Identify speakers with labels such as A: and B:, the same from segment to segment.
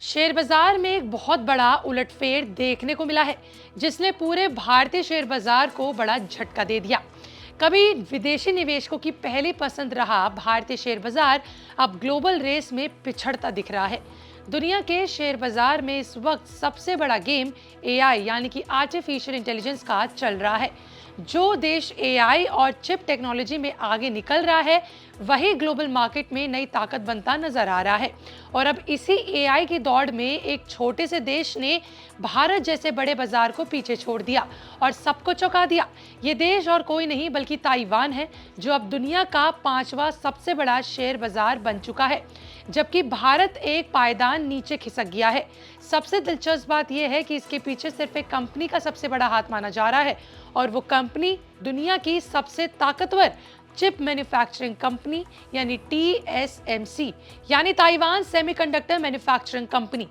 A: Share बाजार में एक बहुत बड़ा उलटफेर देखने को मिला है, जिसने पूरे भारतीय शेयर बाजार को बड़ा झटका दे दिया। कभी विदेशी निवेशकों की पहली पसंद रहा भारतीय शेयर बाजार अब ग्लोबल रेस में पिछड़ता दिख रहा है। दुनिया के शेयर बाजार में इस वक्त सबसे बड़ा गेम एआई यानी कि आर्टिफिशियल इंटेलिजेंस का चल रहा है। जो देश एआई और चिप टेक्नोलॉजी में आगे निकल रहा है, वही ग्लोबल मार्केट में नई ताकत बनता नजर आ रहा है। और अब इसी एआई की दौड़ में एक छोटे से देश ने भारत जैसे बड़े बाजार को पीछे छोड़ दिया और सबको चौंका दिया। ये देश और कोई नहीं बल्कि ताइवान है, जो अब दुनिया का 5वां सबसे बड़ा शेयर बाजार बन चुका है, जबकि भारत एक पायदान नीचे खिसक गया है। सबसे दिलचस्प बात यह है कि इसके पीछे सिर्फ एक कंपनी का सबसे बड़ा हाथ माना जा रहा है, और वो कंपनी दुनिया की सबसे ताकतवर चिप मैन्युफैक्चरिंग कंपनी यानी TSMC यानी ताइवान सेमीकंडक्टर मैन्युफैक्चरिंग कंपनी।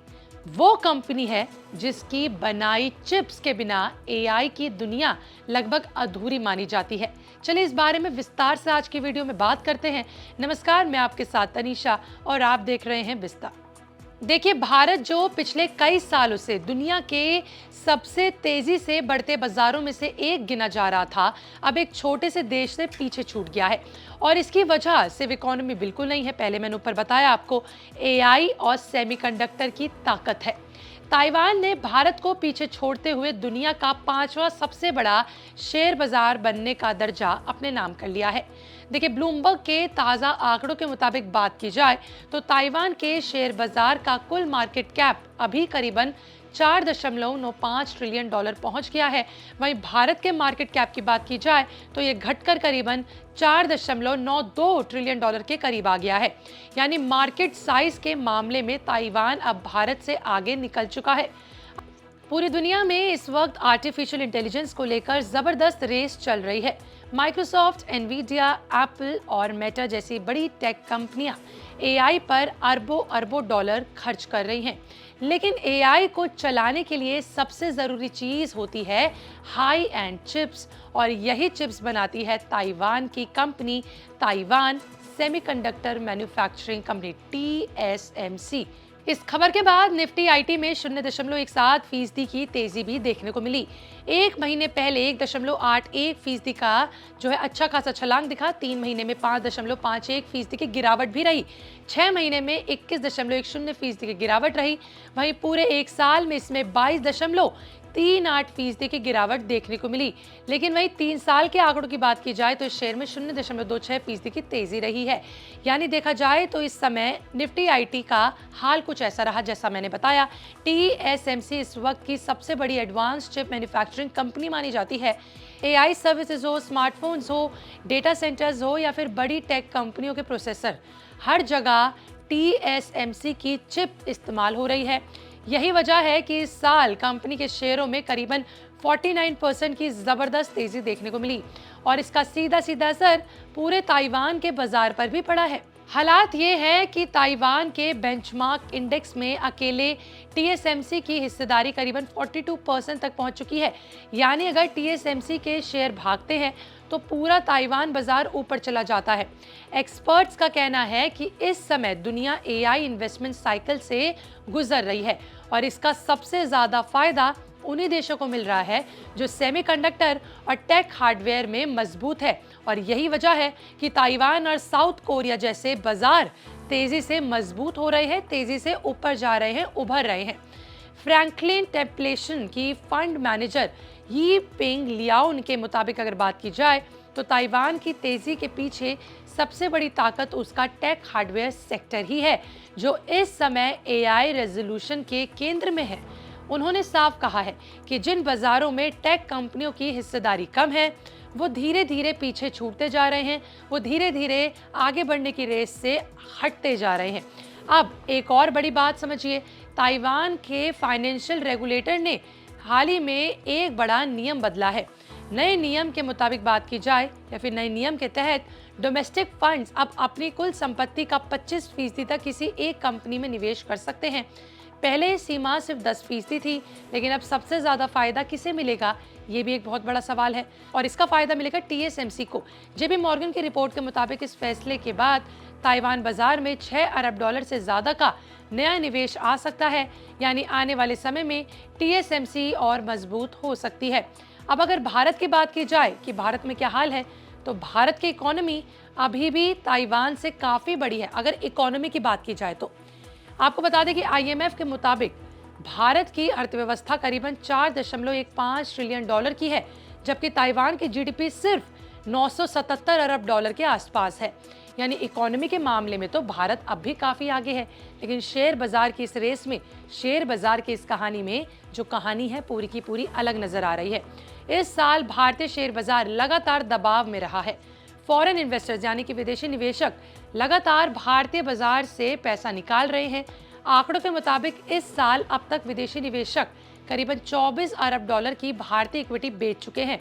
A: वो कंपनी है जिसकी बनाई चिप्स के बिना एआई की दुनिया लगभग अधूरी मानी जाती है। चलिए इस बारे में विस्तार से आज की वीडियो में बात करते हैं। नमस्कार, मैं आपके साथ तनीषा और आप देख रहे हैं विस्तार। देखिए, भारत जो पिछले कई सालों से दुनिया के सबसे तेजी से बढ़ते बाजारों में से एक गिना जा रहा था, अब एक छोटे से देश से पीछे छूट गया है। और इसकी वजह सिर्फ इकोनॉमी बिल्कुल नहीं है, पहले मैंने ऊपर बताया आपको, एआई और सेमीकंडक्टर की ताकत है। ताइवान ने भारत को पीछे छोड़ते हुए दुनिया का 5वां सबसे बड़ा शेयर बाजार बनने का दर्जा अपने नाम कर लिया है। देखिए, ब्लूमबर्ग के ताज़ा आंकड़ों के मुताबिक बात की जाए तो ताइवान के शेयर बाजार का कुल मार्केट कैप अभी करीबन 4.95 ट्रिलियन डॉलर पहुंच गया है। वहीं भारत के मार्केट कैप की बात की जाए तो ये घटकर करीबन 4.92 ट्रिलियन डॉलर के करीब आ गया है। यानी मार्केट साइज के मामले में ताइवान अब भारत से आगे निकल चुका है। पूरी दुनिया में इस वक्त आर्टिफिशियल इंटेलिजेंस को लेकर जबरदस्त रेस चल रही है। माइक्रोसॉफ्ट, एनवीडिया, एप्पल और मेटा जैसी बड़ी टेक कंपनियां एआई पर अरबों अरबों डॉलर खर्च कर रही हैं। लेकिन एआई को चलाने के लिए सबसे ज़रूरी चीज़ होती है हाई एंड चिप्स, और यही चिप्स बनाती है ताइवान की company Taiwan semiconductor manufacturing company TSMC। इस खबर के बाद निफ्टी आईटी में 0.17% की तेजी भी देखने को मिली। एक महीने पहले 1.81% का जो है अच्छा खासा छलांग दिखा। 3 महीने में 5.51% की गिरावट भी रही। 6 महीने में 21.10% की गिरावट रही। वहीं पूरे एक साल में इसमें 22.38% की गिरावट देखने को मिली। लेकिन वहीं 3 साल के आंकड़ों की बात की जाए तो इस शेयर में 0.26% की तेजी रही है। यानी देखा जाए तो इस समय निफ्टी आईटी का हाल कुछ ऐसा रहा जैसा मैंने बताया। TSMC इस वक्त की सबसे बड़ी एडवांस चिप मैन्युफैक्चरिंग कंपनी मानी जाती है। एआई सर्विसेज हो, स्मार्टफोन्स हो, डेटा सेंटर्स हो या फिर बड़ी टेक कंपनियों के प्रोसेसर, हर जगह TSMC की चिप इस्तेमाल हो रही है। यही वजह है कि इस साल कंपनी के शेयरों में करीबन 49% की जबरदस्त तेजी देखने को मिली, और इसका सीधा सीधा असर पूरे ताइवान के बाजार पर भी पड़ा है। हालात ये है कि ताइवान के बेंचमार्क इंडेक्स में अकेले TSMC की हिस्सेदारी करीबन 42% तक पहुंच चुकी है। यानी अगर TSMC के शेयर भागते हैं तो पूरा ताइवान बाजार ऊपर चला जाता है। एक्सपर्ट्स का कहना है कि इस समय दुनिया एआई इन्वेस्टमेंट साइकिल से गुजर रही है, और इसका सबसे ज्यादा फायदा उन्हीं देशों को मिल रहा है जो सेमीकंडक्टर और टेक हार्डवेयर में मजबूत है। और यही वजह है कि ताइवान और साउथ कोरिया जैसे बाजार तेजी से मजबूत हो रहे हैं, तेजी से ऊपर जा रहे हैं, उभर रहे हैं। फ्रैंकलिन टेम्पलेशन की फंड मैनेजर यी पिंग लियाओन के मुताबिक अगर बात की जाए तो ताइवान की तेजी के पीछे सबसे बड़ी ताकत उसका टेक हार्डवेयर सेक्टर ही है, जो इस समय एआई रेजोल्यूशन के केंद्र में है। उन्होंने साफ कहा है कि जिन बाजारों में टेक कंपनियों की हिस्सेदारी कम है, वो धीरे धीरे पीछे छूटते जा रहे हैं, वो धीरे धीरे आगे बढ़ने की रेस से हटते जा रहे हैं। अब एक और बड़ी बात समझिए, ताइवान के फाइनेंशियल रेगुलेटर ने हाल ही में एक बड़ा नियम बदला है। नए नियम के मुताबिक बात की जाए या फिर नए नियम के तहत डोमेस्टिक फंड्स अब अपनी कुल संपत्ति का 25% तक किसी एक कंपनी में निवेश कर सकते हैं। पहले सीमा सिर्फ 10% थी, लेकिन अब सबसे ज़्यादा फायदा किसे मिलेगा, ये भी एक बहुत बड़ा सवाल है। और इसका फायदा मिलेगा TSMC को। JP मॉर्गन की रिपोर्ट के मुताबिक इस फैसले के बाद ताइवान बाजार में 6 अरब डॉलर से ज्यादा का नया निवेश आ सकता है, यानी आने वाले समय में टीएसएमसी और मजबूत हो सकती है। अब अगर भारत की बात की जाए कि भारत में क्या हाल है, तो भारत की इकोनॉमी अभी भी ताइवान से काफी बड़ी है। अगर इकोनॉमी की बात की जाए तो आपको बता दें कि आईएमएफ के मुताबिक भारत की अर्थव्यवस्था करीबन 4.15 ट्रिलियन डॉलर की है, जबकि ताइवान की जीडीपी सिर्फ 977 अरब डॉलर के आसपास है। यानी इकोनॉमी के मामले में तो भारत अब भी काफी आगे है, लेकिन शेयर बाजार की इस रेस में, शेयर बाजार की इस कहानी में जो कहानी है पूरी की पूरी अलग नजर आ रही है। इस साल भारतीय शेयर बाजार लगातार दबाव में रहा है। फॉरेन इन्वेस्टर्स यानी कि विदेशी निवेशक लगातार भारतीय बाजार से पैसा निकाल रहे हैं। आंकड़ों के मुताबिक इस साल अब तक विदेशी निवेशक करीबन 24 अरब डॉलर की भारतीय इक्विटी बेच चुके हैं।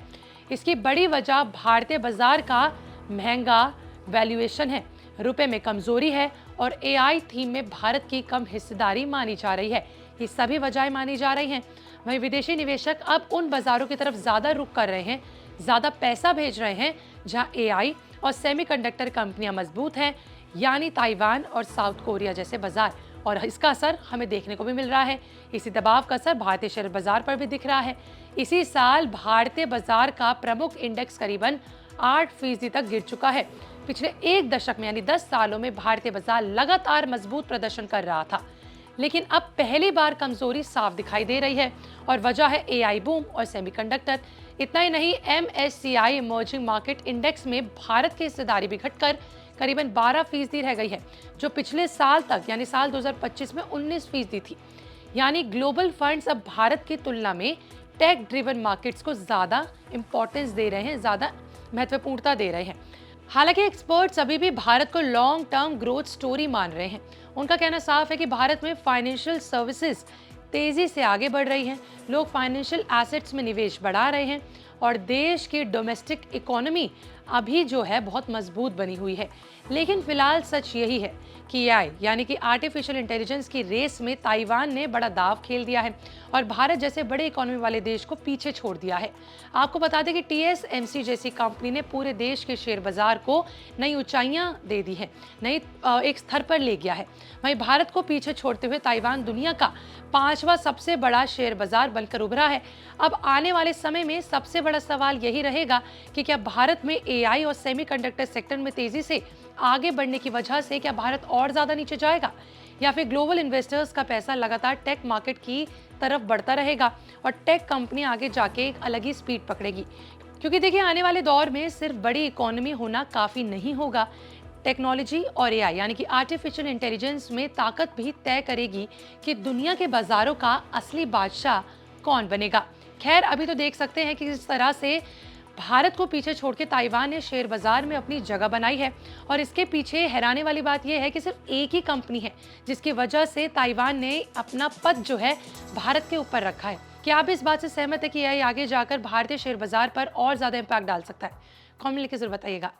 A: इसकी बड़ी वजह भारतीय बाजार का महंगा वैल्यूएशन है, रुपए में कमजोरी है और एआई थीम में भारत की कम हिस्सेदारी मानी जा रही है। ये सभी वजहें मानी जा रही हैं। वहीं विदेशी निवेशक अब उन बाजारों की तरफ ज्यादा रुख कर रहे हैं, ज्यादा पैसा भेज रहे हैं जहां एआई और सेमीकंडक्टर कंपनियां मजबूत हैं, यानी ताइवान और साउथ कोरिया जैसे बाजार। और इसका असर हमें देखने को भी मिल रहा है। इसी दबाव का असर भारतीय शेयर बाजार पर भी दिख रहा है। इसी साल भारतीय बाजार का प्रमुख इंडेक्स करीबन 8% तक गिर चुका है। पिछले एक दशक में यानी 10 सालों में भारतीय बाजार लगातार मजबूत प्रदर्शन कर रहा था, लेकिन अब पहली बार कमजोरी साफ दिखाई दे रही है और वजह है एआई बूम और सेमीकंडक्टर। इतना ही नहीं, एमएससीआई इमर्जिंग मार्केट इंडेक्स में भारत की हिस्सेदारी भी घटकर करीबन 12% रह गई है, जो पिछले साल तक यानी साल 2025 में 19% थी। यानी ग्लोबल फंड्स अब भारत की तुलना में टेक ड्रिवन मार्केट्स को ज्यादा इंपॉर्टेंस दे रहे हैं, ज्यादा महत्वपूर्णता दे रहे हैं। हालांकि एक्सपर्ट्स अभी भी भारत को लॉन्ग टर्म ग्रोथ स्टोरी मान रहे हैं। उनका कहना साफ है कि भारत में फाइनेंशियल सर्विसेज तेजी से आगे बढ़ रही हैं, लोग फाइनेंशियल एसेट्स में निवेश बढ़ा रहे हैं और देश की डोमेस्टिक इकोनॉमी अभी जो है बहुत मजबूत बनी हुई है। लेकिन फिलहाल सच यही है कि एआई यानी कि आर्टिफिशियल इंटेलिजेंस की रेस में ताइवान ने बड़ा दाव खेल दिया है और भारत जैसे बड़े इकोनॉमी वाले देश को पीछे छोड़ दिया है। आपको बता दें कि टीएसएमसी जैसी कंपनी ने पूरे देश के शेयर बाजार को नई ऊंचाइयां दे दी है, नई एक स्तर पर ले गया है। वहीं भारत को पीछे छोड़ते हुए ताइवान दुनिया का 5वां सबसे बड़ा शेयर बाजार बनकर उभरा है। अब आने वाले समय में सबसे बड़ा सवाल यही रहेगा कि क्या भारत में एआई और सेमीकंडक्टर सेक्टर में तेजी से आगे बढ़ने की वजह से क्या भारत और ज्यादा नीचे जाएगा, या फिर ग्लोबल इन्वेस्टर्स का पैसा लगातार टेक मार्केट की तरफ बढ़ता रहेगा और टेक कंपनी आगे जाके एक अलग ही स्पीड पकड़ेगी। क्योंकि देखिए, आने वाले दौर में सिर्फ बड़ी इकोनॉमी होना काफी नहीं होगा, टेक्नोलॉजी और एआई यानी कि आर्टिफिशियल इंटेलिजेंस में ताकत भी तय करेगी कि दुनिया के बाजारों का असली बादशाह कौन बनेगा। खैर, अभी तो देख सकते हैं कि किस तरह से भारत को पीछे छोड़ के ताइवान ने शेयर बाजार में अपनी जगह बनाई है और इसके पीछे हैरानी वाली बात यह है कि सिर्फ एक ही कंपनी है जिसकी वजह से ताइवान ने अपना पद जो है भारत के ऊपर रखा है। क्या आप इस बात से सहमत है कि यह आगे जाकर भारतीय शेयर बाजार पर और ज्यादा इम्पैक्ट डाल सकता है? कमेंट लिखकर जरूर बताइएगा।